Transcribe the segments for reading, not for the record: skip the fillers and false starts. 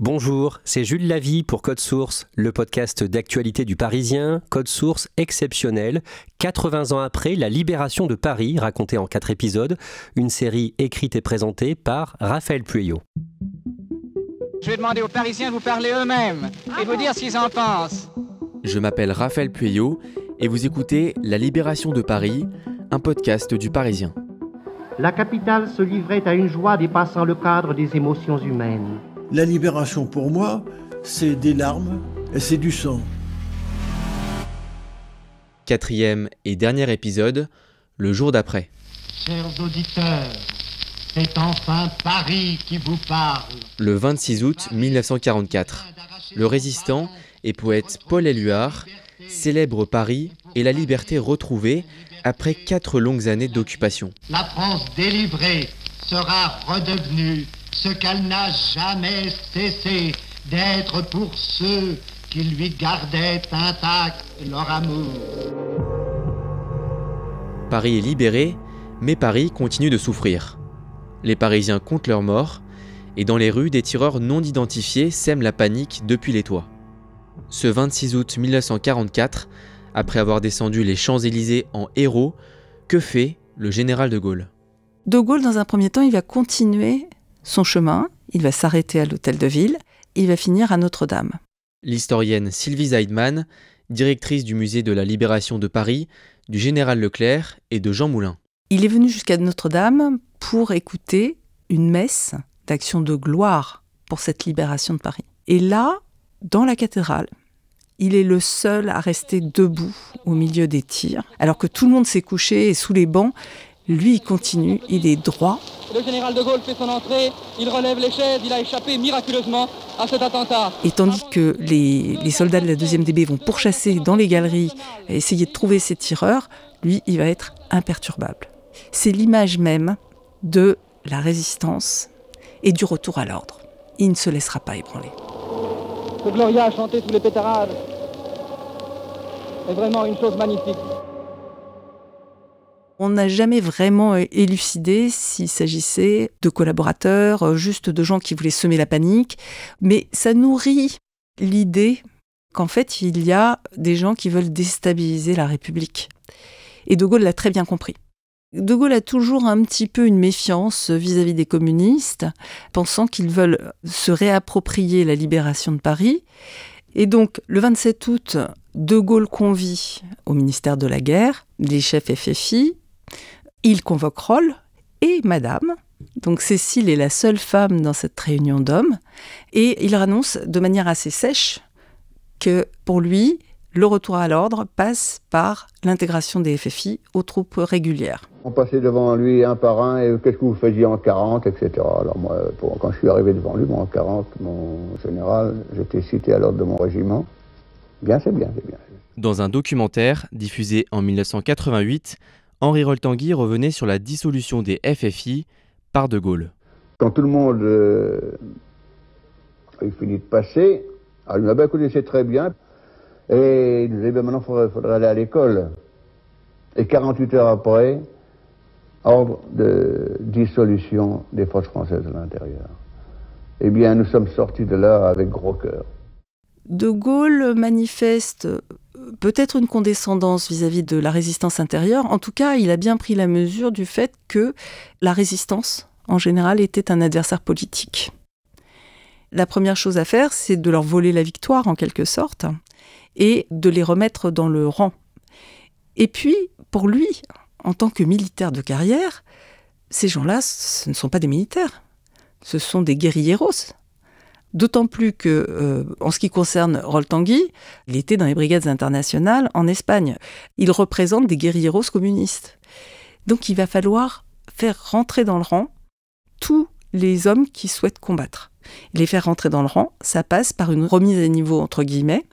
Bonjour, c'est Jules Lavie pour Code Source, le podcast d'actualité du Parisien. Code Source exceptionnel, 80 ans après la libération de Paris, racontée en 4 épisodes, une série écrite et présentée par Raphaël Pueyo. Je vais demander aux Parisiens de vous parler eux-mêmes et de vous dire ce qu'ils en pensent. Je m'appelle Raphaël Pueyo et vous écoutez La Libération de Paris, un podcast du Parisien. La capitale se livrait à une joie dépassant le cadre des émotions humaines. La libération pour moi, c'est des larmes et c'est du sang. 4e et dernier épisode, le jour d'après. Chers auditeurs, c'est enfin Paris qui vous parle. Le 26 août 1944, le résistant et poète Paul Éluard célèbre Paris et la liberté retrouvée après 4 longues années d'occupation. La France délivrée sera redevenue ce qu'elle n'a jamais cessé d'être pour ceux qui lui gardaient intact leur amour. Paris est libéré, mais Paris continue de souffrir. Les Parisiens comptent leurs morts, et dans les rues, des tireurs non identifiés sèment la panique depuis les toits. Ce 26 août 1944, après avoir descendu les Champs-Élysées en héros, que fait le général de Gaulle ? De Gaulle, dans un premier temps, il va continuer son chemin, il va s'arrêter à l'hôtel de ville, il va finir à Notre-Dame. L'historienne Sylvie Zeidman, directrice du musée de la Libération de Paris, du général Leclerc et de Jean Moulin. Il est venu jusqu'à Notre-Dame pour écouter une messe d'action de gloire pour cette libération de Paris. Et là, dans la cathédrale, il est le seul à rester debout au milieu des tirs, alors que tout le monde s'est couché et sous les bancs. Lui, il continue, il est droit. Le général de Gaulle fait son entrée, il relève les chaises, il a échappé miraculeusement à cet attentat. Et tandis que les soldats de la 2e DB vont pourchasser dans les galeries, essayer de trouver ces tireurs, lui, il va être imperturbable. C'est l'image même de la résistance et du retour à l'ordre. Il ne se laissera pas ébranler. Ce Gloria a chanté sous les pétarades est vraiment une chose magnifique. On n'a jamais vraiment élucidé s'il s'agissait de collaborateurs, juste de gens qui voulaient semer la panique, mais ça nourrit l'idée qu'en fait, il y a des gens qui veulent déstabiliser la République. Et De Gaulle l'a très bien compris. De Gaulle a toujours un petit peu une méfiance vis-à-vis des communistes, pensant qu'ils veulent se réapproprier la libération de Paris. Et donc, le 27 août, De Gaulle convie au ministère de la Guerre les chefs FFI. Il convoque Roll et Madame. Donc Cécile est la seule femme dans cette réunion d'hommes. Et il annonce de manière assez sèche que pour lui, le retour à l'ordre passe par l'intégration des FFI aux troupes régulières. On passait devant lui un par un et qu'est-ce que vous faisiez en 40, etc. Alors moi, quand je suis arrivé devant lui, en 40, mon général, j'étais cité à l'ordre de mon régiment. Bien, c'est bien, c'est bien. Dans un documentaire diffusé en 1988, Henri Roltanguy revenait sur la dissolution des FFI par De Gaulle. Quand tout le monde il finit de passer, il m'a écouté, c'est très bien. Et il disait, maintenant, il faudrait aller à l'école. Et 48 heures après, ordre de dissolution des forces françaises de l'intérieur. Eh bien, nous sommes sortis de là avec gros cœur. De Gaulle manifeste peut-être une condescendance vis-à-vis de la résistance intérieure. En tout cas, il a bien pris la mesure du fait que la résistance, en général, était un adversaire politique. La première chose à faire, c'est de leur voler la victoire, en quelque sorte, et de les remettre dans le rang. Et puis, pour lui, en tant que militaire de carrière, ces gens-là, ce ne sont pas des militaires, ce sont des guérilleros. D'autant plus que, en ce qui concerne Roltanguy, il était dans les brigades internationales en Espagne. Il représente des guérilleros communistes. Donc il va falloir faire rentrer dans le rang tous les hommes qui souhaitent combattre. Les faire rentrer dans le rang, ça passe par une remise à niveau, entre guillemets,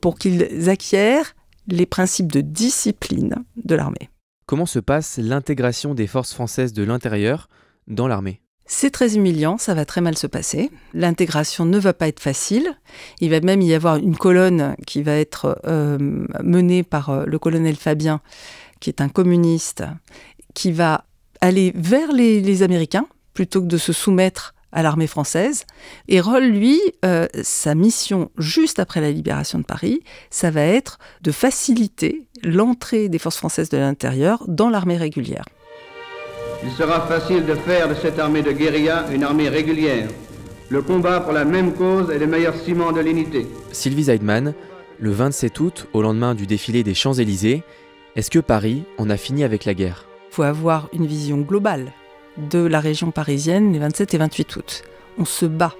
pour qu'ils acquièrent les principes de discipline de l'armée. Comment se passe l'intégration des forces françaises de l'intérieur dans l'armée ? C'est très humiliant, ça va très mal se passer. L'intégration ne va pas être facile. Il va même y avoir une colonne qui va être menée par le colonel Fabien, qui est un communiste, qui va aller vers les Américains, plutôt que de se soumettre à l'armée française. Et Roll, lui, sa mission juste après la libération de Paris, ça va être de faciliter l'entrée des forces françaises de l'intérieur dans l'armée régulière. Il sera facile de faire de cette armée de guérilla une armée régulière. Le combat pour la même cause est le meilleur ciment de l'unité. Sylvie Zeidman, le 27 août, au lendemain du défilé des Champs-Élysées, est-ce que Paris en a fini avec la guerre ? Il faut avoir une vision globale de la région parisienne les 27 et 28 août. On se bat.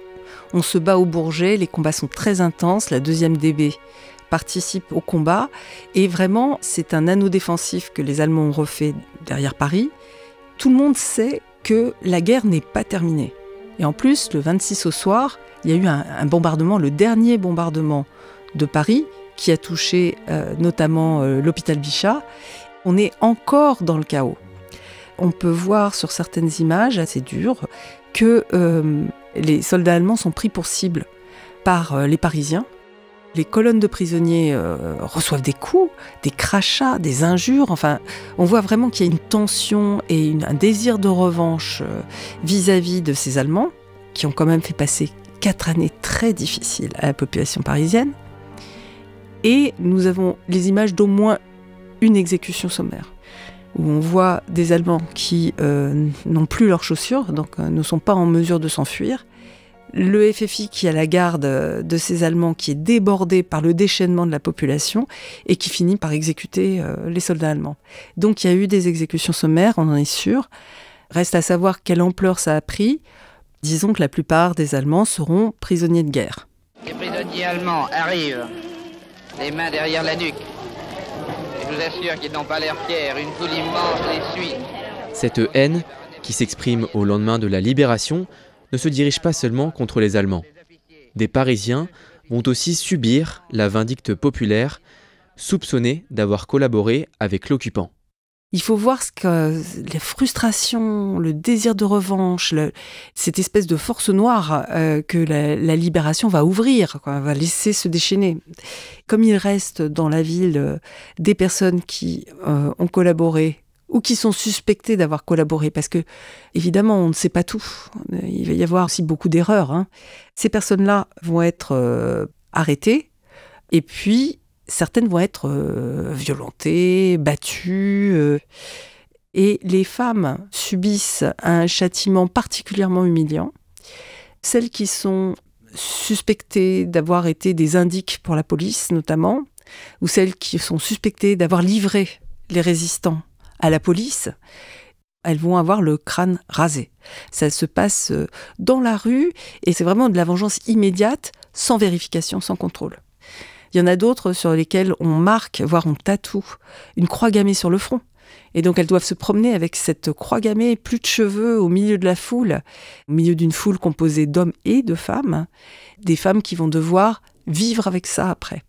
On se bat au Bourget, les combats sont très intenses, la 2e DB participe au combat, et vraiment, c'est un anneau défensif que les Allemands ont refait derrière Paris. Tout le monde sait que la guerre n'est pas terminée. Et en plus, le 26 au soir, il y a eu un bombardement, le dernier bombardement de Paris, qui a touché notamment l'hôpital Bichat. On est encore dans le chaos. On peut voir sur certaines images assez dures que les soldats allemands sont pris pour cible par les Parisiens. Les colonnes de prisonniers reçoivent des coups, des crachats, des injures. Enfin, on voit vraiment qu'il y a une tension et un désir de revanche vis-à-vis de ces Allemands, qui ont quand même fait passer 4 années très difficiles à la population parisienne. Et nous avons les images d'au moins une exécution sommaire, où on voit des Allemands qui n'ont plus leurs chaussures, donc ne sont pas en mesure de s'enfuir. Le FFI qui a la garde de ces Allemands, qui est débordé par le déchaînement de la population et qui finit par exécuter les soldats allemands. Donc il y a eu des exécutions sommaires, on en est sûr. Reste à savoir quelle ampleur ça a pris. Disons que la plupart des Allemands seront prisonniers de guerre. Les prisonniers allemands arrivent, les mains derrière la nuque. Je vous assure qu'ils n'ont pas l'air fiers, une foule immense les suit. Cette haine, qui s'exprime au lendemain de la libération, ne se dirige pas seulement contre les Allemands. Des Parisiens vont aussi subir la vindicte populaire, soupçonnés d'avoir collaboré avec l'occupant. Il faut voir ce que les frustrations, le désir de revanche, cette espèce de force noire que la libération va ouvrir, va laisser se déchaîner. Comme il reste dans la ville des personnes qui ont collaboré ou qui sont suspectées d'avoir collaboré, parce que, évidemment, on ne sait pas tout. Il va y avoir aussi beaucoup d'erreurs. Ces personnes-là vont être arrêtées, et puis certaines vont être violentées, battues. Et les femmes subissent un châtiment particulièrement humiliant. Celles qui sont suspectées d'avoir été des indiques pour la police, notamment, ou celles qui sont suspectées d'avoir livré les résistants à la police, elles vont avoir le crâne rasé. Ça se passe dans la rue et c'est vraiment de la vengeance immédiate, sans vérification, sans contrôle. Il y en a d'autres sur lesquelles on marque, voire on tatoue, une croix gammée sur le front. Et donc elles doivent se promener avec cette croix gammée, plus de cheveux, au milieu de la foule, au milieu d'une foule composée d'hommes et de femmes, des femmes qui vont devoir vivre avec ça après.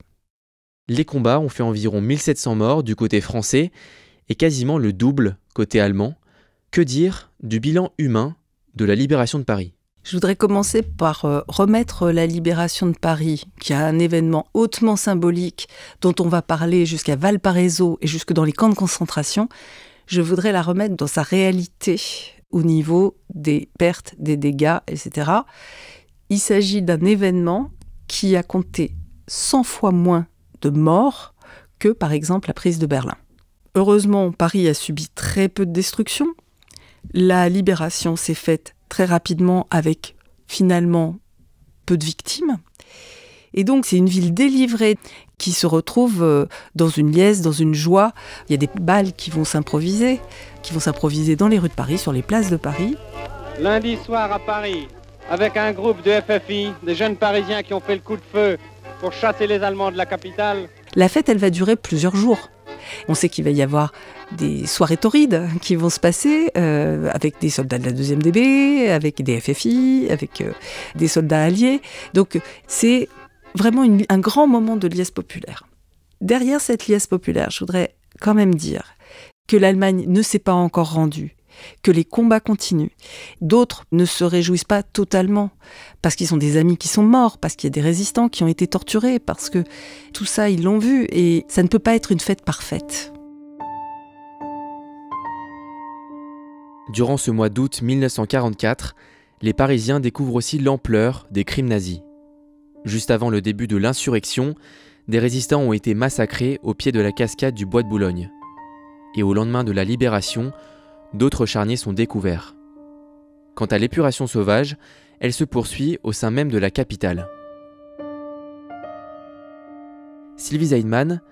Les combats ont fait environ 1700 morts du côté français et quasiment le double côté allemand. Que dire du bilan humain de la libération de Paris ? Je voudrais commencer par remettre la libération de Paris, qui est un événement hautement symbolique, dont on va parler jusqu'à Valparaiso et jusque dans les camps de concentration. Je voudrais la remettre dans sa réalité au niveau des pertes, des dégâts, etc. Il s'agit d'un événement qui a compté 100 fois moins de morts que, par exemple, la prise de Berlin. Heureusement, Paris a subi très peu de destruction. La libération s'est faite très rapidement avec, finalement, peu de victimes. Et donc, c'est une ville délivrée qui se retrouve dans une liesse, dans une joie. Il y a des balles qui vont s'improviser dans les rues de Paris, sur les places de Paris. Lundi soir à Paris, avec un groupe de FFI, des jeunes Parisiens qui ont fait le coup de feu pour chasser les Allemands de la capitale. La fête, elle va durer plusieurs jours. On sait qu'il va y avoir des soirées torrides qui vont se passer avec des soldats de la 2e DB, avec des FFI, avec des soldats alliés. Donc c'est vraiment un grand moment de liesse populaire. Derrière cette liesse populaire, je voudrais quand même dire que l'Allemagne ne s'est pas encore rendue, que les combats continuent. D'autres ne se réjouissent pas totalement, parce qu'ils ont des amis qui sont morts, parce qu'il y a des résistants qui ont été torturés, parce que tout ça, ils l'ont vu, et ça ne peut pas être une fête parfaite. Durant ce mois d'août 1944, les Parisiens découvrent aussi l'ampleur des crimes nazis. Juste avant le début de l'insurrection, des résistants ont été massacrés au pied de la cascade du Bois de Boulogne. Et au lendemain de la libération, d'autres charniers sont découverts. Quant à l'épuration sauvage, elle se poursuit au sein même de la capitale. Sylvie Zeidman,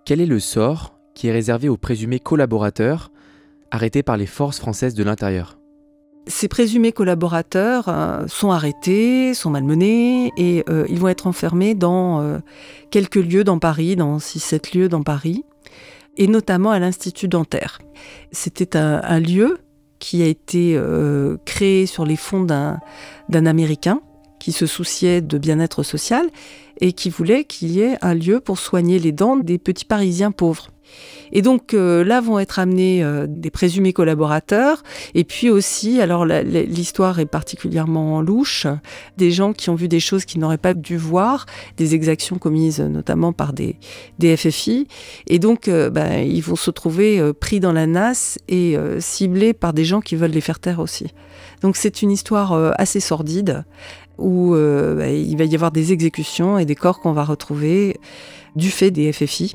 quel est le sort qui est réservé aux présumés collaborateurs arrêtés par les forces françaises de l'intérieur ? Ces présumés collaborateurs sont arrêtés, sont malmenés et ils vont être enfermés dans quelques lieux dans Paris, dans 6-7 lieux dans Paris, et notamment à l'Institut dentaire. C'était un lieu qui a été créé sur les fonds d'un Américain qui se souciait de bien-être social et qui voulait qu'il y ait un lieu pour soigner les dents des petits Parisiens pauvres. Et donc là vont être amenés des présumés collaborateurs et puis aussi, alors l'histoire est particulièrement louche, des gens qui ont vu des choses qu'ils n'auraient pas dû voir, des exactions commises notamment par des FFI, et donc ils vont se trouver pris dans la nasse et ciblés par des gens qui veulent les faire taire aussi. Donc c'est une histoire assez sordide où il va y avoir des exécutions et des corps qu'on va retrouver du fait des FFI.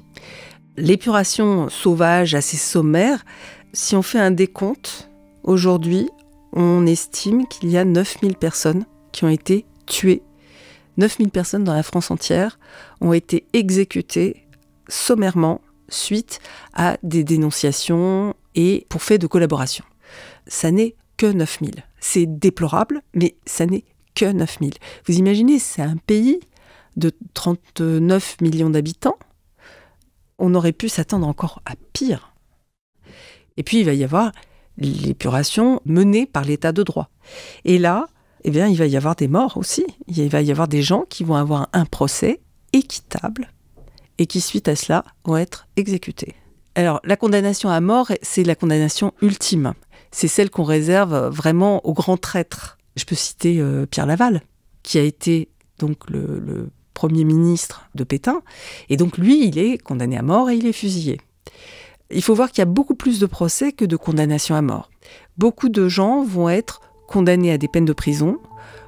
L'épuration sauvage assez sommaire, si on fait un décompte, aujourd'hui, on estime qu'il y a 9000 personnes qui ont été tuées. 9000 personnes dans la France entière ont été exécutées sommairement suite à des dénonciations et pour fait de collaboration. Ça n'est que 9000. C'est déplorable, mais ça n'est que 9000. Vous imaginez, c'est un pays de 39 millions d'habitants. On aurait pu s'attendre encore à pire. Et puis, il va y avoir l'épuration menée par l'état de droit. Et là, il va y avoir des morts aussi. Il va y avoir des gens qui vont avoir un procès équitable et qui, suite à cela, vont être exécutés. Alors, la condamnation à mort, c'est la condamnation ultime. C'est celle qu'on réserve vraiment aux grands traîtres. Je peux citer Pierre Laval, qui a été donc le Premier ministre de Pétain, et donc lui, il est condamné à mort et il est fusillé. Il faut voir qu'il y a beaucoup plus de procès que de condamnations à mort. Beaucoup de gens vont être condamnés à des peines de prison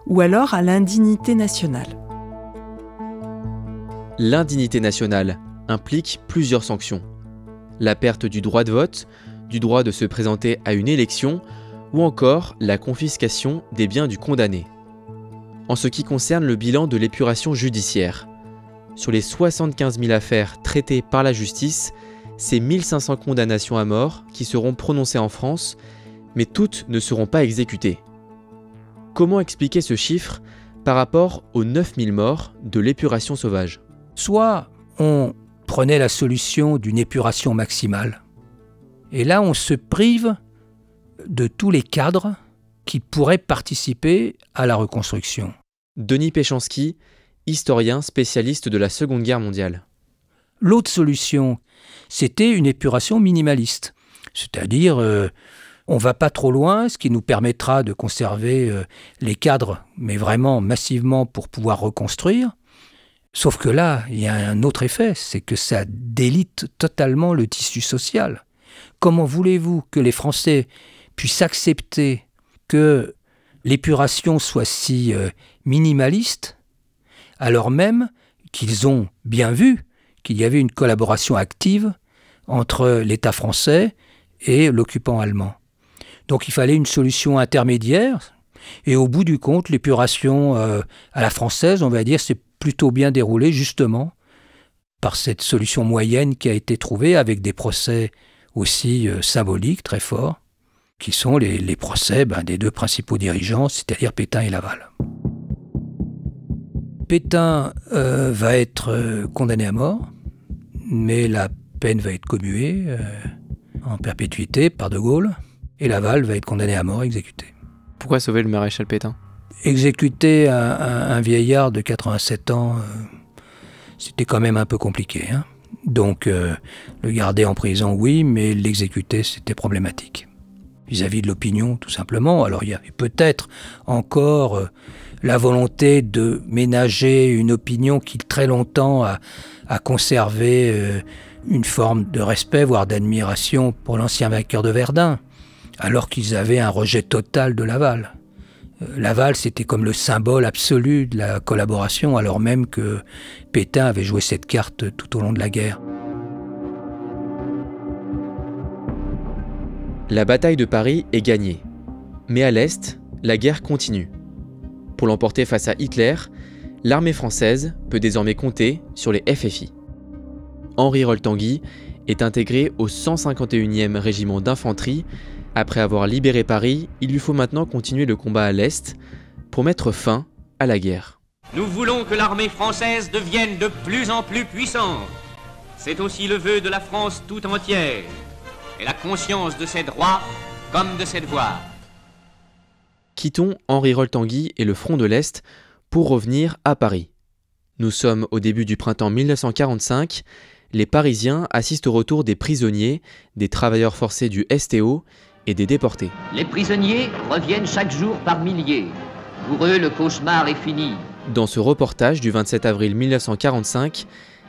ou alors à l'indignité nationale. L'indignité nationale implique plusieurs sanctions. La perte du droit de vote, du droit de se présenter à une élection, ou encore la confiscation des biens du condamné. En ce qui concerne le bilan de l'épuration judiciaire, sur les 75 000 affaires traitées par la justice, c'est 1500 condamnations à mort qui seront prononcées en France, mais toutes ne seront pas exécutées. Comment expliquer ce chiffre par rapport aux 9000 morts de l'épuration sauvage ? Soit on prenait la solution d'une épuration maximale, et là on se prive de tous les cadres qui pourraient participer à la reconstruction. Denis Péchanski, historien spécialiste de la Seconde Guerre mondiale. L'autre solution, c'était une épuration minimaliste. C'est-à-dire, on ne va pas trop loin, ce qui nous permettra de conserver les cadres, mais vraiment massivement pour pouvoir reconstruire. Sauf que là, il y a un autre effet, c'est que ça délite totalement le tissu social. Comment voulez-vous que les Français puissent accepter que l'épuration soit si minimaliste, alors même qu'ils ont bien vu qu'il y avait une collaboration active entre l'État français et l'occupant allemand. Donc il fallait une solution intermédiaire, et au bout du compte, l'épuration à la française, on va dire, s'est plutôt bien déroulée justement par cette solution moyenne qui a été trouvée avec des procès aussi symboliques, très forts, qui sont les procès des deux principaux dirigeants, c'est-à-dire Pétain et Laval. Pétain va être condamné à mort, mais la peine va être commuée en perpétuité par De Gaulle, et Laval va être condamné à mort, exécuté. Pourquoi sauver le maréchal Pétain ? Exécuter un vieillard de 87 ans, c'était quand même un peu compliqué. Donc le garder en prison, oui, mais l'exécuter, c'était problématique. Vis-à-vis de l'opinion, tout simplement. Alors il y avait peut-être encore la volonté de ménager une opinion qui très longtemps a conservé une forme de respect, voire d'admiration pour l'ancien vainqueur de Verdun, alors qu'ils avaient un rejet total de Laval. Laval, c'était comme le symbole absolu de la collaboration, alors même que Pétain avait joué cette carte tout au long de la guerre. La bataille de Paris est gagnée. Mais à l'Est, la guerre continue. Pour l'emporter face à Hitler, l'armée française peut désormais compter sur les FFI. Henri Rol-Tanguy est intégré au 151e régiment d'infanterie. Après avoir libéré Paris, il lui faut maintenant continuer le combat à l'Est pour mettre fin à la guerre. Nous voulons que l'armée française devienne de plus en plus puissante. C'est aussi le vœu de la France tout entière et la conscience de ses droits comme de ses devoirs. Quittons Henri Rol-Tanguy et le front de l'Est pour revenir à Paris. Nous sommes au début du printemps 1945. Les Parisiens assistent au retour des prisonniers, des travailleurs forcés du STO et des déportés. Les prisonniers reviennent chaque jour par milliers. Pour eux, le cauchemar est fini. Dans ce reportage du 27 avril 1945,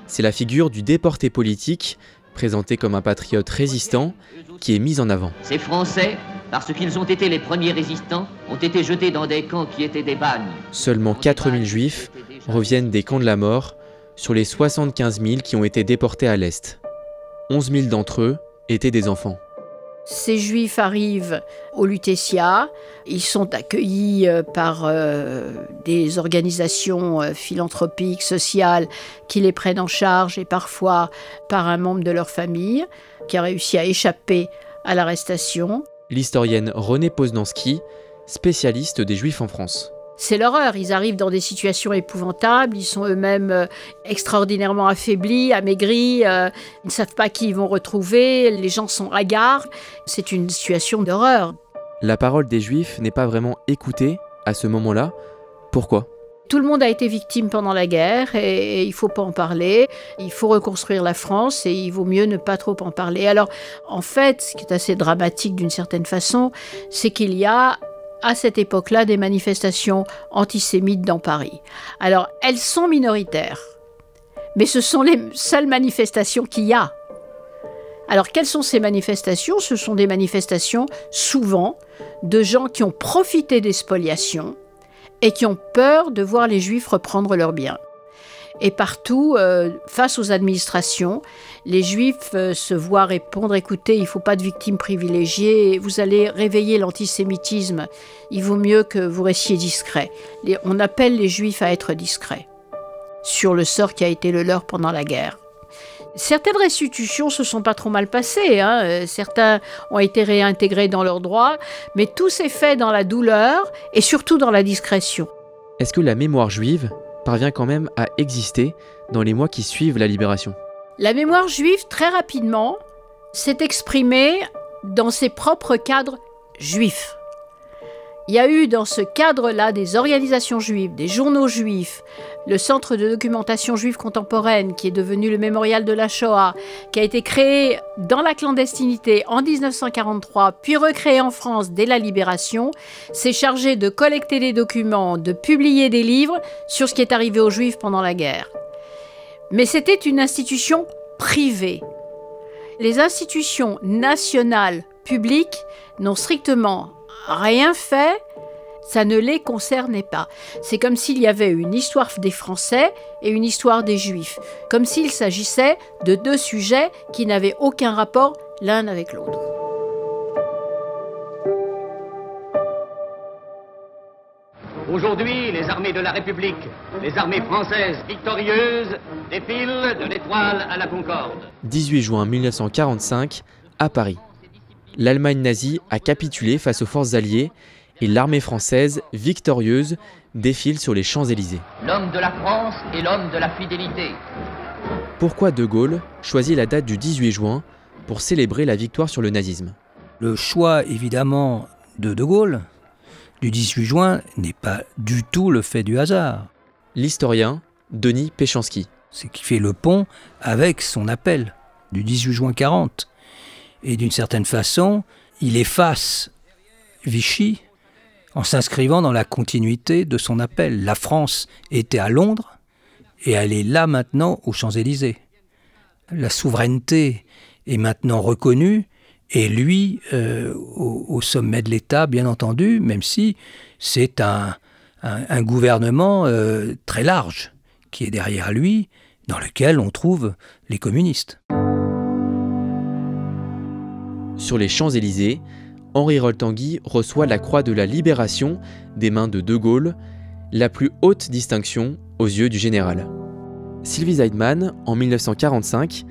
c'est la figure du déporté politique, présenté comme un patriote résistant, qui est mise en avant. Ces Français, parce qu'ils ont été les premiers résistants, ont été jetés dans des camps qui étaient des bagnes. Seulement 4000 juifs reviennent des camps de la mort sur les 75 000 qui ont été déportés à l'Est. 11 000 d'entre eux étaient des enfants. Ces Juifs arrivent au Lutetia, ils sont accueillis par des organisations philanthropiques, sociales, qui les prennent en charge et parfois par un membre de leur famille qui a réussi à échapper à l'arrestation. L'historienne Renée Poznanski, spécialiste des Juifs en France. C'est l'horreur, ils arrivent dans des situations épouvantables, ils sont eux-mêmes extraordinairement affaiblis, amaigris, ils ne savent pas qui ils vont retrouver, les gens sont hagards, c'est une situation d'horreur. La parole des Juifs n'est pas vraiment écoutée à ce moment-là. Pourquoi ? Tout le monde a été victime pendant la guerre et il ne faut pas en parler. Il faut reconstruire la France et il vaut mieux ne pas trop en parler. Alors, en fait, ce qui est assez dramatique d'une certaine façon, c'est qu'il y a à cette époque-là des manifestations antisémites dans Paris. Alors, elles sont minoritaires, mais ce sont les seules manifestations qu'il y a. Alors, quelles sont ces manifestations ? Ce sont des manifestations, souvent, de gens qui ont profité des spoliations et qui ont peur de voir les Juifs reprendre leurs biens. Et partout, face aux administrations, les Juifs se voient répondre « Écoutez, il ne faut pas de victimes privilégiées, vous allez réveiller l'antisémitisme, il vaut mieux que vous restiez discrets. » On appelle les Juifs à être discrets sur le sort qui a été le leur pendant la guerre. Certaines restitutions se sont pas trop mal passées, certains ont été réintégrés dans leurs droits, mais tout s'est fait dans la douleur et surtout dans la discrétion. Est-ce que la mémoire juive parvient quand même à exister dans les mois qui suivent la libération ? La mémoire juive, très rapidement, s'est exprimée dans ses propres cadres juifs. Il y a eu dans ce cadre-là des organisations juives, des journaux juifs, le Centre de documentation juive contemporaine, qui est devenu le mémorial de la Shoah, qui a été créé dans la clandestinité en 1943, puis recréé en France dès la libération, s'est chargé de collecter des documents, de publier des livres sur ce qui est arrivé aux Juifs pendant la guerre. Mais c'était une institution privée. Les institutions nationales publiques n'ont strictement rien fait, ça ne les concernait pas. C'est comme s'il y avait une histoire des Français et une histoire des Juifs, comme s'il s'agissait de deux sujets qui n'avaient aucun rapport l'un avec l'autre. Aujourd'hui, les armées de la République, les armées françaises victorieuses, défilent de l'Étoile à la Concorde. 18 juin 1945, à Paris. L'Allemagne nazie a capitulé face aux forces alliées et l'armée française, victorieuse, défile sur les Champs-Élysées. L'homme de la France et l'homme de la fidélité. Pourquoi De Gaulle choisit la date du 18 juin pour célébrer la victoire sur le nazisme ? Le choix, évidemment, de Gaulle, du 18 juin, n'est pas du tout le fait du hasard. L'historien Denis Péchanski. C'est qui fait le pont avec son appel du 18 juin 40. Et d'une certaine façon, il efface Vichy en s'inscrivant dans la continuité de son appel. La France était à Londres et elle est là maintenant aux Champs-Élysées. La souveraineté est maintenant reconnue, Et lui, au sommet de l'État, bien entendu, même si c'est un gouvernement très large qui est derrière lui, dans lequel on trouve les communistes. Sur les Champs-Élysées, Henri Rol-Tanguy reçoit la Croix de la Libération des mains de De Gaulle, la plus haute distinction aux yeux du général. Sylvie Zeidman, en 1945,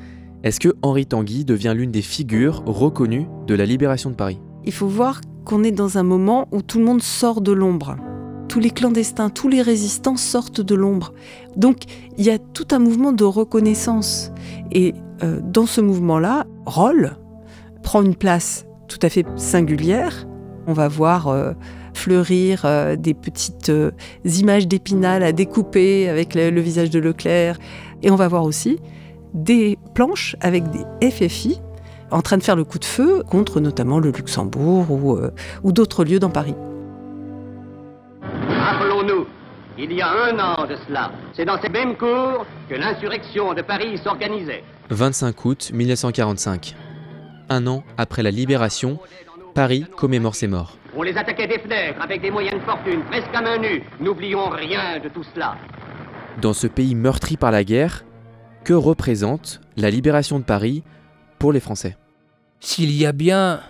est-ce que Henri Tanguy devient l'une des figures reconnues de la libération de Paris ? Il faut voir qu'on est dans un moment où tout le monde sort de l'ombre. Tous les clandestins, tous les résistants sortent de l'ombre. Donc, il y a tout un mouvement de reconnaissance. Et dans ce mouvement-là, Roll prend une place tout à fait singulière. On va voir fleurir des petites images d'Épinal à découper avec le visage de Leclerc. Et on va voir aussi des planches avec des FFI en train de faire le coup de feu contre notamment le Luxembourg ou d'autres lieux dans Paris. Rappelons-nous, il y a 1 an de cela, c'est dans ces mêmes cours que l'insurrection de Paris s'organisait. 25 août 1945. 1 an après la libération, Paris commémore ses morts. On les attaquait des fenêtres avec des moyens de fortune, presque à main nue. N'oublions rien de tout cela. Dans ce pays meurtri par la guerre, que représente la libération de Paris pour les Français ? S'il y a bien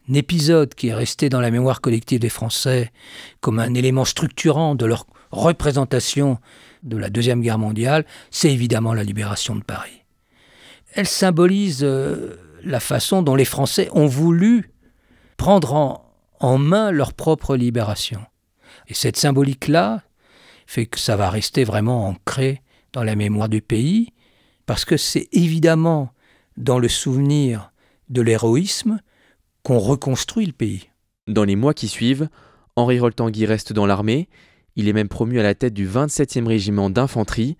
un épisode qui est resté dans la mémoire collective des Français comme un élément structurant de leur représentation de la Deuxième Guerre mondiale, c'est évidemment la libération de Paris. Elle symbolise la façon dont les Français ont voulu prendre en main leur propre libération. Et cette symbolique-là fait que ça va rester vraiment ancré dans la mémoire du pays, parce que c'est évidemment dans le souvenir de l'héroïsme qu'on reconstruit le pays. Dans les mois qui suivent, Henri Rol-Tanguy reste dans l'armée. Il est même promu à la tête du 27e régiment d'infanterie.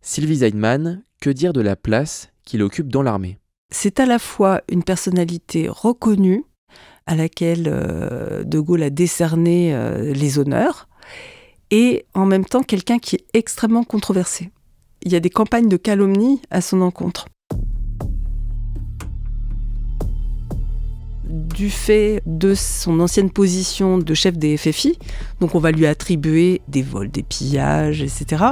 Sylvie Zeidman, que dire de la place qu'il occupe dans l'armée ? C'est à la fois une personnalité reconnue, à laquelle De Gaulle a décerné les honneurs, et en même temps quelqu'un qui est extrêmement controversé. Il y a des campagnes de calomnie à son encontre. Du fait de son ancienne position de chef des FFI, donc on va lui attribuer des vols, des pillages, etc.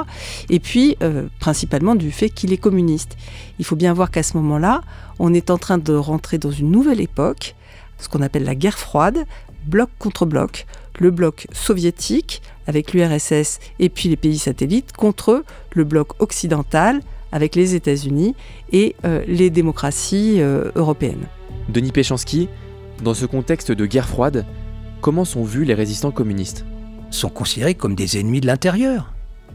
Et puis, principalement du fait qu'il est communiste. Il faut bien voir qu'à ce moment-là, on est en train de rentrer dans une nouvelle époque, ce qu'on appelle la guerre froide, bloc contre bloc, le bloc soviétique avec l'URSS et puis les pays satellites contre le bloc occidental avec les États-Unis et les démocraties européennes. Denis Péchanski, dans ce contexte de guerre froide, comment sont vus les résistants communistes ? Sont considérés comme des ennemis de l'intérieur.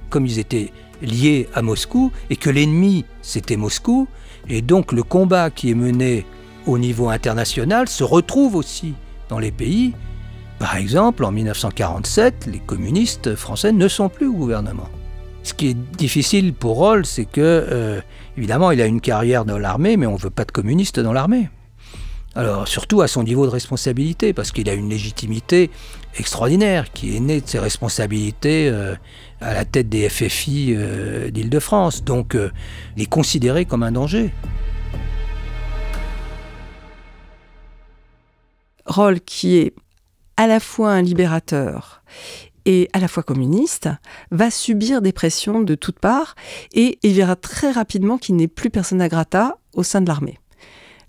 Comme ils étaient liés à Moscou et que l'ennemi c'était Moscou, et donc le combat qui est mené au niveau international se retrouve aussi dans les pays. Par exemple, en 1947, les communistes français ne sont plus au gouvernement. Ce qui est difficile pour Roll, c'est que, évidemment, il a une carrière dans l'armée, mais on ne veut pas de communistes dans l'armée. Alors, surtout à son niveau de responsabilité, parce qu'il a une légitimité extraordinaire, qui est née de ses responsabilités à la tête des FFI d'Île-de-France. Donc, il est considéré comme un danger. Roll, qui est à la fois un libérateur et à la fois communiste, va subir des pressions de toutes parts et il verra très rapidement qu'il n'est plus persona grata au sein de l'armée.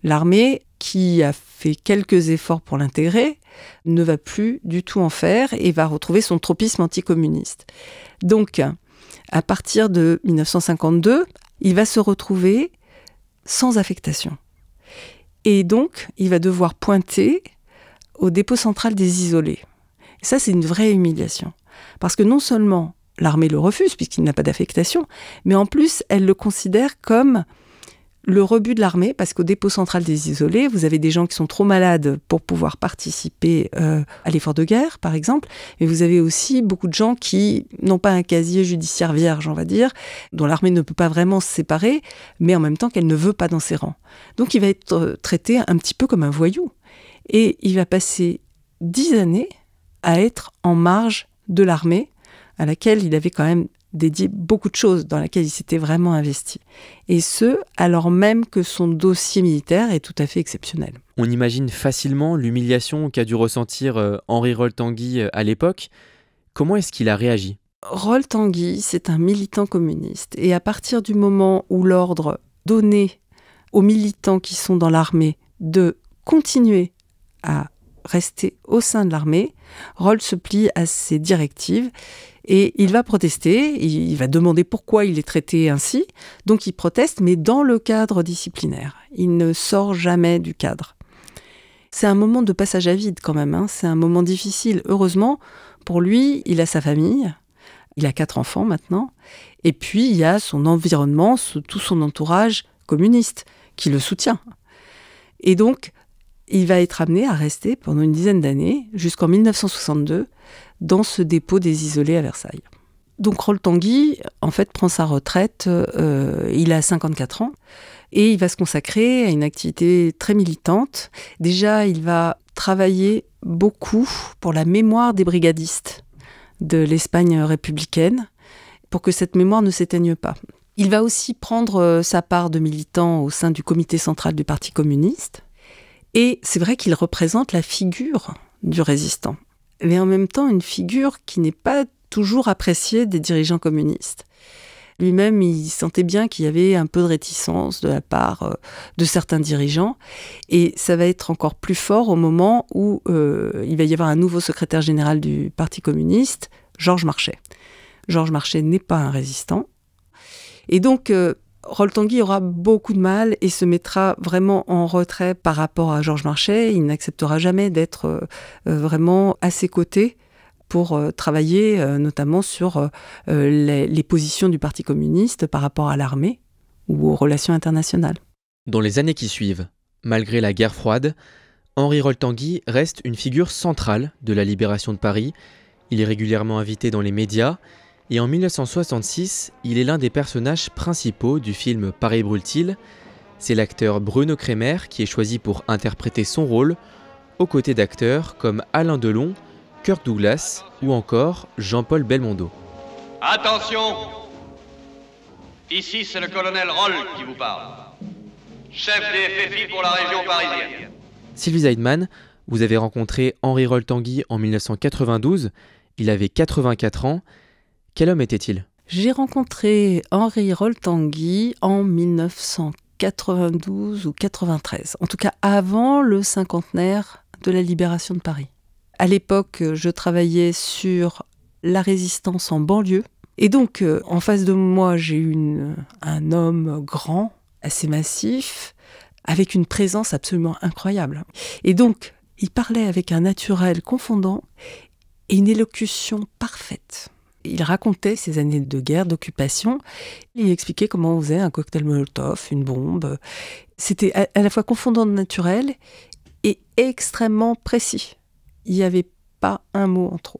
L'armée, qui a fait quelques efforts pour l'intégrer, ne va plus du tout en faire et va retrouver son tropisme anticommuniste. Donc, à partir de 1952, il va se retrouver sans affectation. Et donc, il va devoir pointer au dépôt central des isolés. Et ça, c'est une vraie humiliation. Parce que non seulement l'armée le refuse, puisqu'il n'a pas d'affectation, mais en plus, elle le considère comme le rebut de l'armée, parce qu'au dépôt central des isolés, vous avez des gens qui sont trop malades pour pouvoir participer à l'effort de guerre, par exemple, mais vous avez aussi beaucoup de gens qui n'ont pas un casier judiciaire vierge, on va dire, dont l'armée ne peut pas vraiment se séparer, mais en même temps qu'elle ne veut pas dans ses rangs. Donc il va être traité un petit peu comme un voyou. Et il va passer 10 années à être en marge de l'armée, à laquelle il avait quand même dédié beaucoup de choses, dans laquelle il s'était vraiment investi. Et ce, alors même que son dossier militaire est tout à fait exceptionnel. On imagine facilement l'humiliation qu'a dû ressentir Henri Rol-Tanguy à l'époque. Comment est-ce qu'il a réagi ? Rol-Tanguy, c'est un militant communiste. Et à partir du moment où l'ordre donnait aux militants qui sont dans l'armée de continuer à rester au sein de l'armée, Rol se plie à ces directives et il va protester, il va demander pourquoi il est traité ainsi, donc il proteste, mais dans le cadre disciplinaire. Il ne sort jamais du cadre. C'est un moment de passage à vide quand même, c'est un moment difficile. Heureusement, pour lui, il a sa famille, il a 4 enfants maintenant, et puis il y a son environnement, tout son entourage communiste qui le soutient. Et donc, il va être amené à rester pendant une dizaine d'années, jusqu'en 1962, dans ce dépôt des isolés à Versailles. Donc Rol-Tanguy, en fait, prend sa retraite, il a 54 ans, et il va se consacrer à une activité très militante. Déjà, il va travailler beaucoup pour la mémoire des brigadistes de l'Espagne républicaine, pour que cette mémoire ne s'éteigne pas. Il va aussi prendre sa part de militant au sein du comité central du Parti communiste. Et c'est vrai qu'il représente la figure du résistant, mais en même temps une figure qui n'est pas toujours appréciée des dirigeants communistes. Lui-même, il sentait bien qu'il y avait un peu de réticence de la part de certains dirigeants, et ça va être encore plus fort au moment où il va y avoir un nouveau secrétaire général du Parti communiste, Georges Marchais. Georges Marchais n'est pas un résistant, et donc Rol-Tanguy aura beaucoup de mal et se mettra vraiment en retrait par rapport à Georges Marchais. Il n'acceptera jamais d'être vraiment à ses côtés pour travailler notamment sur les positions du Parti communiste par rapport à l'armée ou aux relations internationales. Dans les années qui suivent, malgré la guerre froide, Henri Rol-Tanguy reste une figure centrale de la libération de Paris. Il est régulièrement invité dans les médias. Et en 1966, il est l'un des personnages principaux du film Paris brûle-t-il. C'est l'acteur Bruno Kremer qui est choisi pour interpréter son rôle, aux côtés d'acteurs comme Alain Delon, Kirk Douglas ou encore Jean-Paul Belmondo. Attention! Ici, c'est le colonel Roll qui vous parle. Chef des FFI pour la région parisienne. Sylvie Zeidman, vous avez rencontré Henri Rol-Tanguy en 1992. Il avait 84 ans. Quel homme était-il ? J'ai rencontré Henri Rol-Tanguy en 1992 ou 93, en tout cas avant le cinquantenaire de la libération de Paris. À l'époque, je travaillais sur la résistance en banlieue. Et donc, en face de moi, j'ai eu un homme grand, assez massif, avec une présence absolument incroyable. Et donc, il parlait avec un naturel confondant et une élocution parfaite. Il racontait ses années de guerre, d'occupation. Il expliquait comment on faisait un cocktail Molotov, une bombe. C'était à la fois confondant de naturel et extrêmement précis. Il n'y avait pas un mot en trop.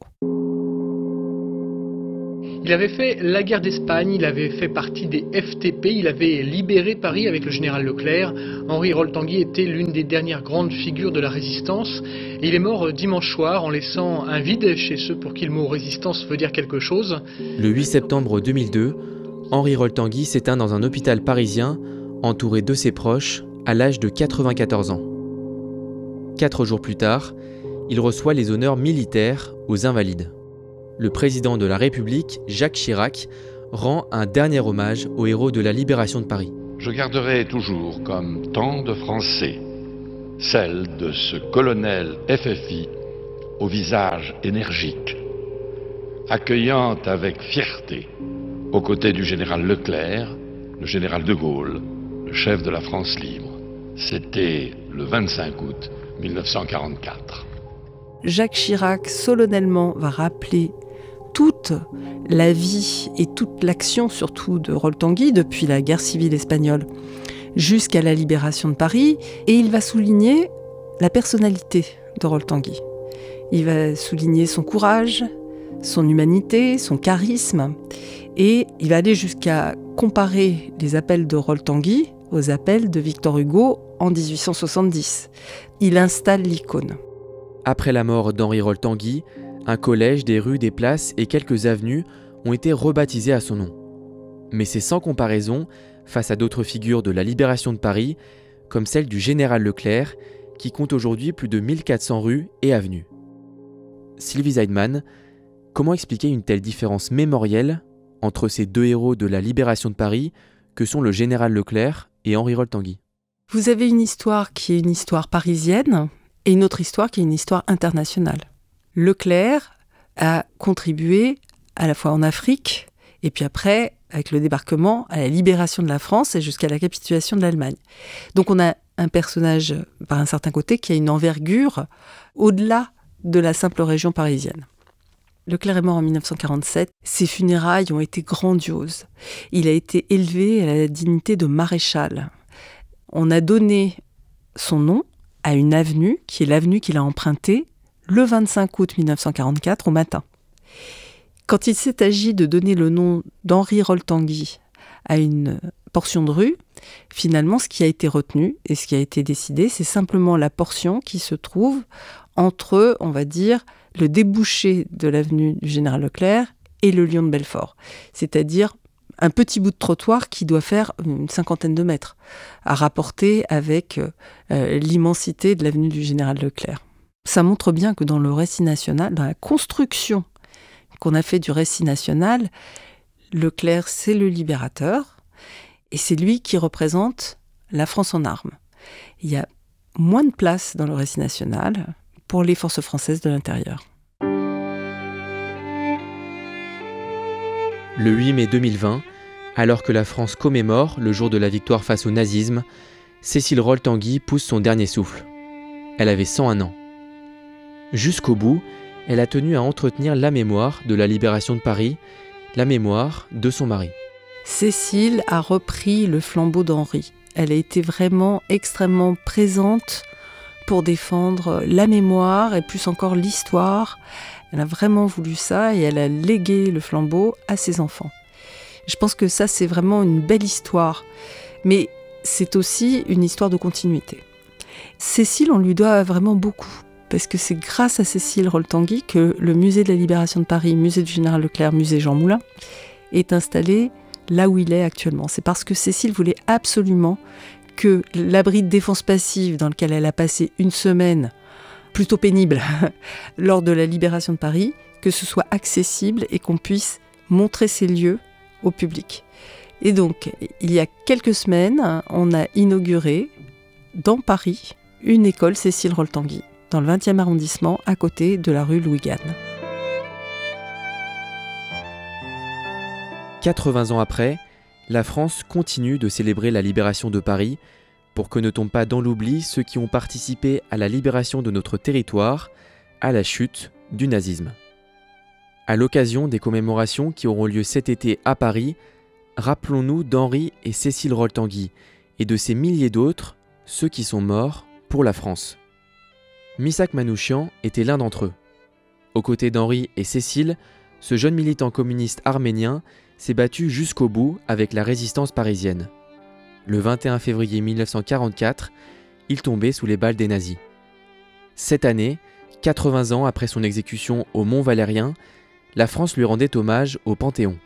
Il avait fait la guerre d'Espagne, il avait fait partie des FTP, il avait libéré Paris avec le général Leclerc. Henri Rol-Tanguy était l'une des dernières grandes figures de la résistance. Et il est mort dimanche soir en laissant un vide chez ceux pour qui le mot résistance veut dire quelque chose. Le 8 septembre 2002, Henri Rol-Tanguy s'éteint dans un hôpital parisien, entouré de ses proches, à l'âge de 94 ans. 4 jours plus tard, il reçoit les honneurs militaires aux Invalides. Le président de la République, Jacques Chirac, rend un dernier hommage aux héros de la libération de Paris. Je garderai toujours comme tant de Français celle de ce colonel FFI au visage énergique, accueillant avec fierté, aux côtés du général Leclerc, le général de Gaulle, le chef de la France libre. C'était le 25 août 1944. Jacques Chirac solennellement va rappeler toute la vie et toute l'action, surtout de Rol-Tanguy, depuis la guerre civile espagnole jusqu'à la libération de Paris, et il va souligner la personnalité de Rol-Tanguy. Il va souligner son courage, son humanité, son charisme, et il va aller jusqu'à comparer les appels de Rol-Tanguy aux appels de Victor Hugo en 1870. Il installe l'icône. Après la mort d'Henri Rol-Tanguy, un collège, des rues, des places et quelques avenues ont été rebaptisés à son nom. Mais c'est sans comparaison face à d'autres figures de la libération de Paris, comme celle du général Leclerc, qui compte aujourd'hui plus de 1400 rues et avenues. Sylvie Zeidman, comment expliquer une telle différence mémorielle entre ces deux héros de la libération de Paris que sont le général Leclerc et Henri Rol-Tanguy? Vous avez une histoire qui est une histoire parisienne et une autre histoire qui est une histoire internationale. Leclerc a contribué à la fois en Afrique et puis après, avec le débarquement, à la libération de la France et jusqu'à la capitulation de l'Allemagne. Donc on a un personnage, par un certain côté, qui a une envergure au-delà de la simple région parisienne. Leclerc est mort en 1947. Ses funérailles ont été grandioses. Il a été élevé à la dignité de maréchal. On a donné son nom à une avenue, qui est l'avenue qu'il a empruntée le 25 août 1944 au matin. Quand il s'est agi de donner le nom d'Henri Rol-Tanguy à une portion de rue, finalement, ce qui a été retenu et ce qui a été décidé, c'est simplement la portion qui se trouve entre, on va dire, le débouché de l'avenue du Général Leclerc et le Lion de Belfort. C'est-à-dire un petit bout de trottoir qui doit faire une 50aine de mètres, à rapporter avec l'immensité de l'avenue du Général Leclerc. Ça montre bien que dans le récit national, dans la construction qu'on a fait du récit national, Leclerc, c'est le libérateur, et c'est lui qui représente la France en armes. Il y a moins de place dans le récit national pour les forces françaises de l'intérieur. Le 8 mai 2020, alors que la France commémore le jour de la victoire face au nazisme, Cécile Rol-Tanguy pousse son dernier souffle. Elle avait 101 ans. Jusqu'au bout, elle a tenu à entretenir la mémoire de la libération de Paris, la mémoire de son mari. Cécile a repris le flambeau d'Henri. Elle a été vraiment extrêmement présente pour défendre la mémoire et plus encore l'histoire. Elle a vraiment voulu ça et elle a légué le flambeau à ses enfants. Je pense que ça, c'est vraiment une belle histoire. Mais c'est aussi une histoire de continuité. Cécile, on lui doit vraiment beaucoup. Parce que c'est grâce à Cécile Rol-Tanguy que le musée de la Libération de Paris, musée du Général Leclerc, musée Jean Moulin, est installé là où il est actuellement. C'est parce que Cécile voulait absolument que l'abri de défense passive dans lequel elle a passé une semaine plutôt pénible lors de la Libération de Paris, que ce soit accessible et qu'on puisse montrer ces lieux au public. Et donc, il y a quelques semaines, on a inauguré dans Paris une école Cécile Rol-Tanguy, dans le 20e arrondissement, à côté de la rue Louis-Gagne. 80 ans après, la France continue de célébrer la libération de Paris pour que ne tombent pas dans l'oubli ceux qui ont participé à la libération de notre territoire, à la chute du nazisme. À l'occasion des commémorations qui auront lieu cet été à Paris, rappelons-nous d'Henri et Cécile Rol-Tanguy et de ces milliers d'autres, ceux qui sont morts pour la France. Missak Manouchian était l'un d'entre eux. Aux côtés d'Henri et Cécile, ce jeune militant communiste arménien s'est battu jusqu'au bout avec la résistance parisienne. Le 21 février 1944, il tombait sous les balles des nazis. Cette année, 80 ans après son exécution au Mont-Valérien, la France lui rendait hommage au Panthéon.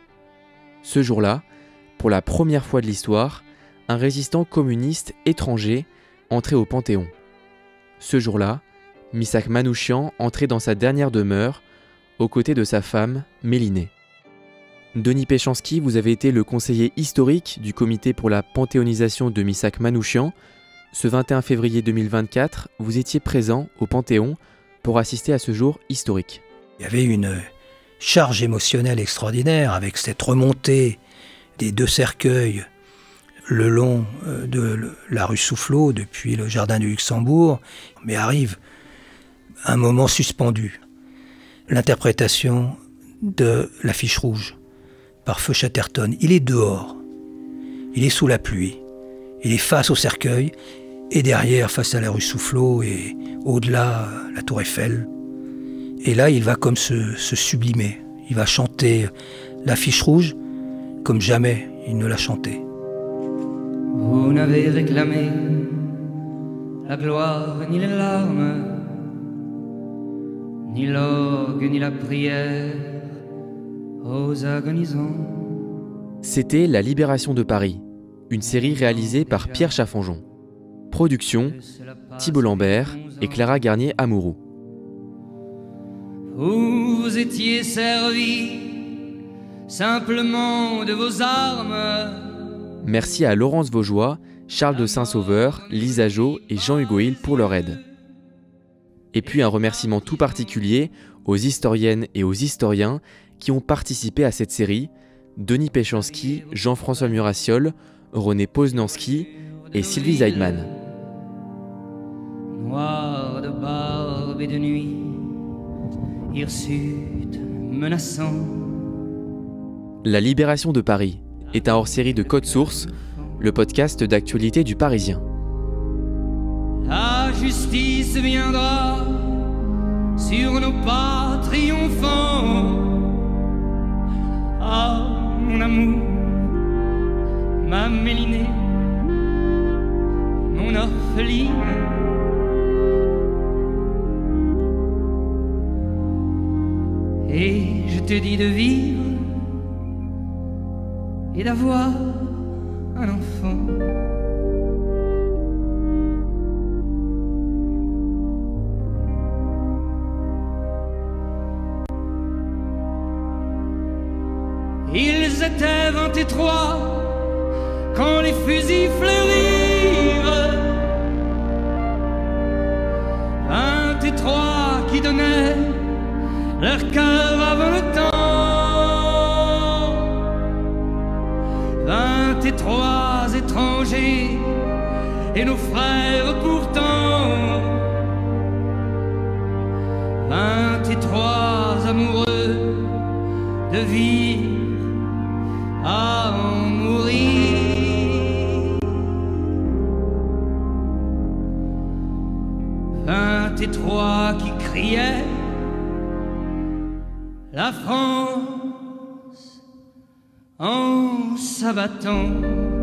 Ce jour-là, pour la première fois de l'histoire, un résistant communiste étranger entrait au Panthéon. Ce jour-là, Missak Manouchian entrait dans sa dernière demeure, aux côtés de sa femme, Mélinée. Denis Péchanski, vous avez été le conseiller historique du comité pour la panthéonisation de Missak Manouchian. Ce 21 février 2024, vous étiez présent au Panthéon pour assister à ce jour historique. Il y avait une charge émotionnelle extraordinaire avec cette remontée des deux cercueils le long de la rue Soufflot, depuis le jardin du Luxembourg, mais arrive un moment suspendu. L'interprétation de l'affiche rouge par Feu Chatterton. Il est dehors, il est sous la pluie, il est face au cercueil, et derrière, face à la rue Soufflot, et au-delà, la tour Eiffel. Et là, il va comme se sublimer. Il va chanter l'affiche rouge comme jamais il ne l'a chanté. Vous n'avez réclamé la gloire ni les larmes, ni l'orgue ni la prière. aux agonisants. C'était La Libération de Paris, une série réalisée par Pierre Chaffanjon. Production, Thibault Lambert et Clara Garnier-Amouroux. Vous étiez servis simplement de vos armes. Merci à Laurence Vaugeois, Charles de Saint-Sauveur, Lisa Jo et Jean-Hugo Hill pour leur aide. Et puis un remerciement tout particulier aux historiennes et aux historiens qui ont participé à cette série, Denis Péchanski, Jean-François Murassiol, René Poznanski et Sylvie Zeidman. Noir de barbe et de nuit, hirsute menaçant. La Libération de Paris est un hors-série de Code Source, le podcast d'actualité du Parisien. La justice viendra sur nos pas triomphants. Ah, mon amour, ma Mélinée, mon orpheline. Et je te dis de vivre et d'avoir un enfant. Ils étaient 23 quand les fusils fleurirent. 23 qui donnaient leur cœur avant le temps. 23 étrangers et nos frères pourtant. 23 amoureux de vivre à en mourir. 23 qui criaient la France en s'abattant.